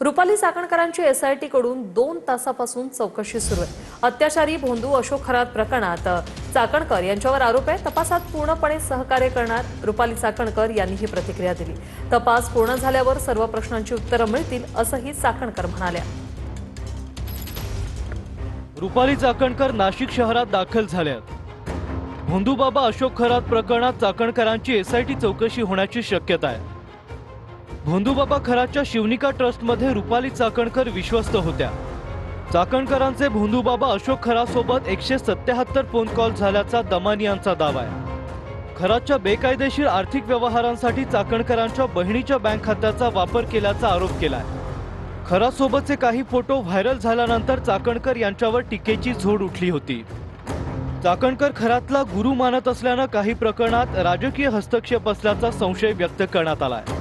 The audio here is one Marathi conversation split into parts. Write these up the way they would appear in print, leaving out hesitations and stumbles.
रुपाली चाकणकरांची एसआयटी कडून 2 तासापासून चौकशी सुरू आहे। अत्याचारी भोंदू अशोक खरात प्रकरणात चाकणकर यांच्यावर आरोप आहे। तपासात पूर्णपणे सहकार्य करणार रुपाली चाकणकर यांनी ही प्रतिक्रिया दिली। तपास पूर्ण झाल्यावर सर्व प्रश्नांची उत्तरे मिळतील असंही चाकणकर म्हणाल्या। रुपाली चाकणकर नाशिक शहरात दाखल झाल्यात। भोंदूबाबा अशोक खरात प्रकरणात चाकणकरांची एसआयटी चौकशी होण्याची शक्यता आहे। भोंदूबाबा खरातच्या शिवनिका ट्रस्टमध्ये रुपाली चाकणकर विश्वस्त होत्या। चाकणकरांचे भोंदूबाबा अशोक खरासोबत 177 फोन कॉल झाल्याचा दमानी यांचा दावा आहे। खरातच्या बेकायदेशीर आर्थिक व्यवहारांसाठी चाकणकरांच्या बहिणीच्या बँक खात्याचा वापर केल्याचा आरोप केलाय। खरासोबतचे काही फोटो व्हायरल झाल्यानंतर चाकणकर यांच्यावर टीकेची झोड उठली होती। चाकणकर खरातला गुरु मानत असल्याने काही प्रकरणात राजकीय हस्तक्षेप असल्याचा संशय व्यक्त करण्यात आलाय।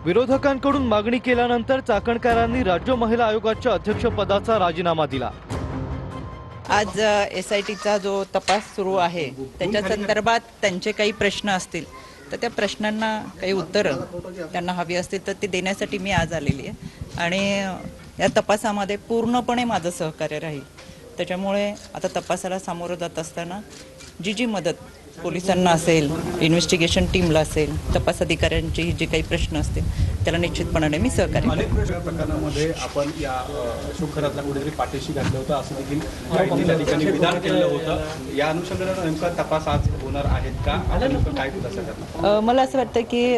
विरोधकांकडून मागणी केल्यानंतर चाकणकरांनी राज्य महिला आयोगाच्या अध्यक्षपदाचा राजीनामा दिला। आज एसआयटीचा जो तपास सुरू आहे त्याच्या संदर्भात त्यांचे काही प्रश्न असतील तर त्या प्रश्नांना काही उत्तरं त्यांना हवी असतील तर ते देण्यासाठी मी आज आलेली आहे आणि या तपासामध्ये पूर्णपणे माझं सहकार्य राहील। त्याच्यामुळे आता तपासाला सामोरं जात असताना जी मदत पोलिसांना असेल, इन्व्हेस्टिगेशन टीमला असेल, तपास अधिकाऱ्यांची जे काही प्रश्न असतील त्याला निश्चितपणाने मी सहकार्य करेन। अनेक प्रकरणामध्ये आपण या अशोक खरातला कुठेतरी पाठीशी घातलं होतं असं देखील त्या ठिकाणी विधान केलं होतं। या अनुषंगाने नेमका तपास आज होणार आहेत का? काय खुलासा करणार? मला असं वाटतं की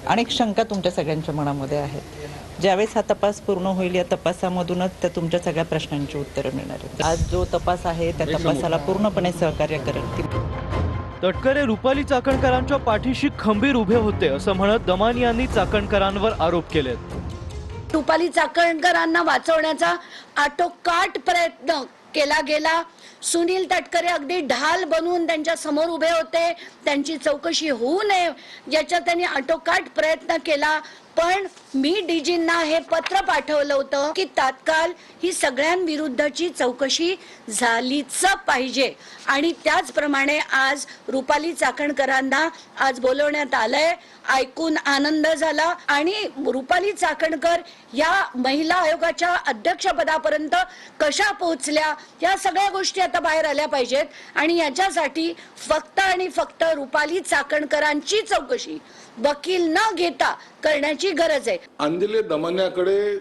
अनेक शंका तुमच्या सगळ्यांच्या मनामध्ये आहेत। ज्यावेळेस हा तपास पूर्ण होईल या तपासामधूनच त्या तुमच्या सगळ्या प्रश्नांची उत्तरं मिळणार आहेत। आज जो तपास आहे त्या तपासाला पूर्णपणे सहकार्य करेल। तटकरे रुपाली चाकणकरांच्या पाठीशी खंबीर उभे होते असं म्हणत दमानी यांनी चाकणकरांवर आरोप केलेत। रुपाली चाकणकरांना वाचवण्याचा आटोकाट प्रयत्न केला गेला। सुनील तटकरे अगदी ढाल बनवून त्यांच्या समोर उभे होते, त्यांची चौकशी होऊ नये याचा त्यांनी आटोकाट प्रयत्न केला। पण मी डीजींना हे पत्र पाठवलं होतं की तात्काळ ही सगळ्यांविरुद्धची चौकशी झालीच पाहिजे आणि त्याचप्रमाणे आज रुपाली चाकणकरांना आज बोलवण्यात आलंय। ऐकून आनंद झाला आणि रुपाली चाकणकर या महिला आयोगाच्या अध्यक्षपदापर्यंत कशा पोहोचल्या या सगळ्या गोष्टी आता बाहेर आल्या पाहिजेत आणि याच्यासाठी फक्त आणि फक्त रुपाली चाकणकरांची चौकशी वकील न घेता करण्याची गरज आहे। अंजली दमान्याकडे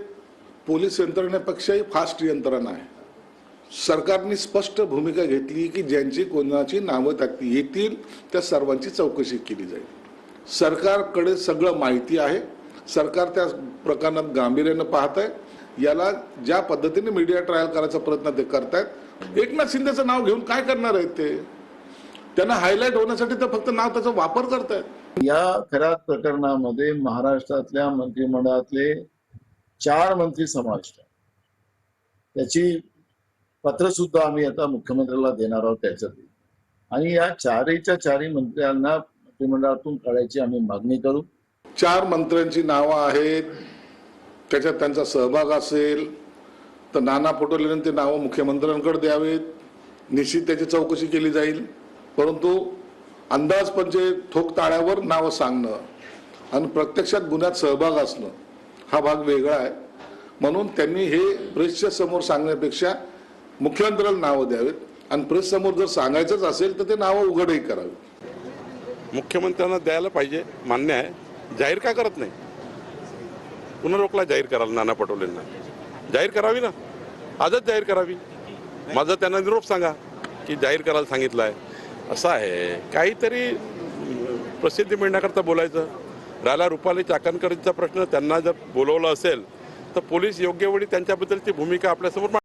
पोलीस यंत्रणेपेक्षाही फास्ट यंत्रणा आहे। सरकारने स्पष्ट भूमिका घेतली की ज्यांची कोणाची नावं त्यात येतील त्या सर्वांची चौकशी केली जाईल। सरकारकडे सगळं माहिती आहे। सरकार त्या प्रकरणात गांभीर्याने पाहत आहे। याला ज्या पद्धतीने मीडिया ट्रायल करायचा प्रयत्न ते करतायत। एकनाथ शिंदेचं नाव घेऊन काय करणार आहेत ते? त्यांना हायलाइट होण्यासाठी तर फक्त नाव त्याचा वापर करतायत। या खरात प्रकरणामध्ये महाराष्ट्रातल्या मंत्रिमंडळातले 4 मंत्री समाविष्ट आहेत। त्याची पत्र सुद्धा आम्ही आता मुख्यमंत्र्याला देणार आहोत त्याच्यात आणि या 4च्या मंत्र्यांना मंत्रिमंडळातून काढायची आम्ही मागणी करू। 4 मंत्र्यांची नावं आहेत, त्याच्यात त्यांचा सहभाग असेल तर नाना पटोलेंनी ते नावं मुख्यमंत्र्यांकडे द्यावेत। निश्चित त्याची चौकशी केली जाईल, परंतु अंदाजपंचे ठोक ताळ्यावर नावं सांगणं आणि प्रत्यक्षात गुन्ह्यात सहभाग असणं हा भाग वेगळा आहे। म्हणून त्यांनी हे प्रेसच्या समोर सांगण्यापेक्षा मुख्यमंत्र्याला नावं द्यावेत आणि प्रेस समोर जर सांगायचंच असेल तर ते नावं उघडही करावेत। मुख्यमंत्र्यांना द्यायला पाहिजे, मान्य आहे। जाहीर का करत नाही? पुन्हा रोखला जाहीर करायला नाना पटोलेंना जाहीर करावी ना, आजच जाहीर करावी। माझा त्यांना निरोप सांगा की जाहीर करायला सांगितलं आहे असं आहे। काहीतरी प्रसिद्धी मिळण्याकरता बोलायचं। राहिला रुपाली चाकणकरांचा प्रश्न, त्यांना जर बोलवलं असेल तर पोलीस योग्य वेळी त्यांच्याबद्दलची भूमिका आपल्यासमोर